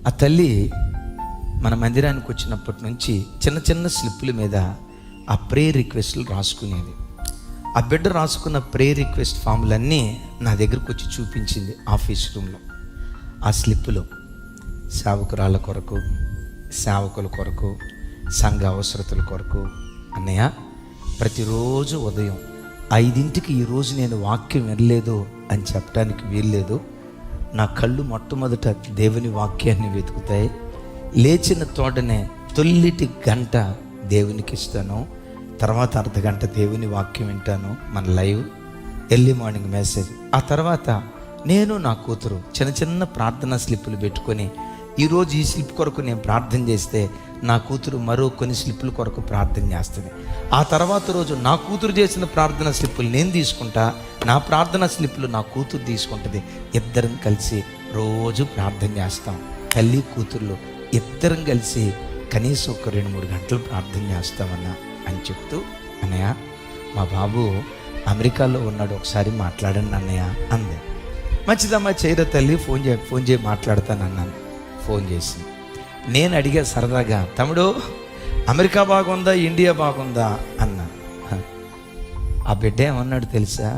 ఆ తల్లి మన మందిరానికి వచ్చినప్పటి నుంచి చిన్న చిన్న స్లిప్పుల మీద ఆ ప్రేయర్ రిక్వెస్ట్లు రాసుకునేది. ఆ బిడ్డ రాసుకున్న ప్రేయర్ రిక్వెస్ట్ ఫామ్లన్నీ నా దగ్గరకు వచ్చి చూపించింది ఆఫీస్ రూమ్లో. ఆ స్లిప్పులో సేవకురాళ్ళ కొరకు, సేవకుల కొరకు, సంఘ అవసరతల కొరకు, అన్నయ్య ప్రతిరోజు ఉదయం 5ంటికి ఈరోజు నేను వాక్యం వినలేదు అని చెప్పడానికి వీల్లేదు. నా కళ్ళు మొట్టమొదట దేవుని వాక్యాన్ని వెతుకుతాయి. లేచిన తోటనే తొల్లిటి గంట దేవునికి ఇస్తాను, తర్వాత అర్ధగంట దేవుని వాక్యం వింటాను, మన లైవ్ ఎర్లీ మార్నింగ్ మెసేజ్. ఆ తర్వాత నేను నా కూతురు చిన్న చిన్న ప్రార్థనా స్లిప్పులు పెట్టుకొని ఈరోజు ఈ స్లిప్ కొరకు నేను ప్రార్థన చేస్తే నా కూతురు మరో కొన్ని స్లిప్పుల కొరకు ప్రార్థన చేస్తుంది. ఆ తర్వాత రోజు నా కూతురు చేసిన ప్రార్థన స్లిప్పులు నేను తీసుకుంటా, నా ప్రార్థన స్లిప్పులు నా కూతురు తీసుకుంటుంది. ఇద్దరం కలిసి రోజు ప్రార్థన చేస్తాం. తల్లి కూతుర్లు ఇద్దరం కలిసి కనీసం ఒక 2-3 గంటలు ప్రార్థన చేస్తామన్నా అని చెప్తూ, అన్నయ్య మా బాబు అమెరికాలో ఉన్నాడు, ఒకసారి మాట్లాడండి అన్నయ్య అంది. మంచిదమ్మా చేయరా తల్లి, ఫోన్ చేయి మాట్లాడతాను అన్నాను. ఫోన్ చేసి నేను అడిగా సరదాగా, తమ్ముడు అమెరికా బాగుందా ఇండియా బాగుందా అన్నా. ఆ బిడ్డ ఏమన్నాడు తెలుసా,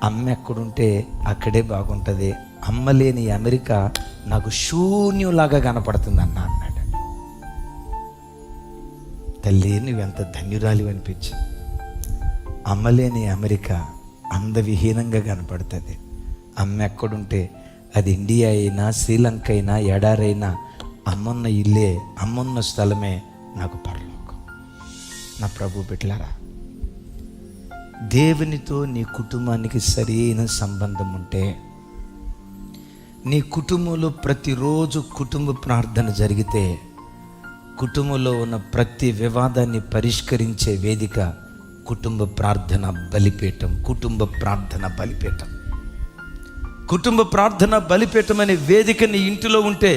అమ్మ ఎక్కడుంటే అక్కడే బాగుంటుంది, అమ్మ లేని అమెరికా నాకు శూన్యంలాగా కనపడుతుంది అన్నాడు. తల్లి నువ్వెంత ధన్యురాలి అనిపించింది. అమ్మ లేని అమెరికా అందవిహీనంగా కనపడుతుంది. అమ్మ ఎక్కడుంటే అది ఇండియా అయినా శ్రీలంక అయినా ఎడారైనా అమ్మన్న ఇల్లే, అమ్మన్న స్థలమే నాకు పరలోకం. నా ప్రభు బిడ్డలారా, దేవునితో నీ కుటుంబానికి సరైన సంబంధం ఉంటే, నీ కుటుంబంలో ప్రతిరోజు కుటుంబ ప్రార్థన జరిగితే, కుటుంబంలో ఉన్న ప్రతి వివాదాన్ని పరిష్కరించే వేదిక కుటుంబ ప్రార్థన బలిపీఠం. కుటుంబ ప్రార్థన బలిపీఠం, కుటుంబ ప్రార్థన బలిపీఠం అనే వేదిక నీ ఇంటిలో ఉంటే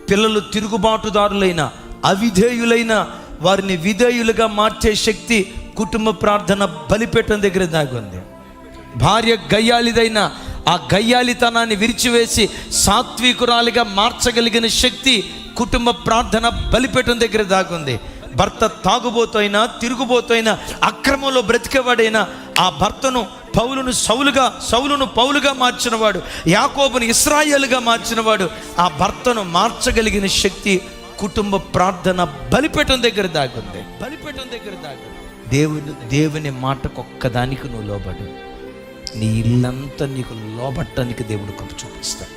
పిల్లలు తిరుగుబాటుదారులైన, అవిధేయులైన వారిని విధేయులుగా మార్చే శక్తి కుటుంబ ప్రార్థన బలిపీఠం దగ్గర దాగుంది. భార్య గయ్యాలిదైన ఆ గయ్యాలితనాన్ని విరిచివేసి సాత్వికురాలిగా మార్చగలిగిన శక్తి కుటుంబ ప్రార్థన బలిపీఠం దగ్గర దాగుంది. భర్త తాగుబోతైనా, తిరుగుబోతైనా, అక్రమంలో బ్రతికేవాడైనా ఆ భర్తను సౌలును పౌలుగా మార్చినవాడు, యాకోబుని ఇశ్రాయేలుగా మార్చినవాడు, ఆ భర్తను మార్చగలిగిన శక్తి కుటుంబ ప్రార్థన బలిపీఠం దగ్గర దాగుంది. బలిపీఠం దగ్గర దాగుంది. దేవుని మాటకు ఒక్కదానికి నువ్వు లోబడు, నీ ఇల్లంతా నీకు లోబట్టడానికి దేవుడు కృప చూపిస్తాడు.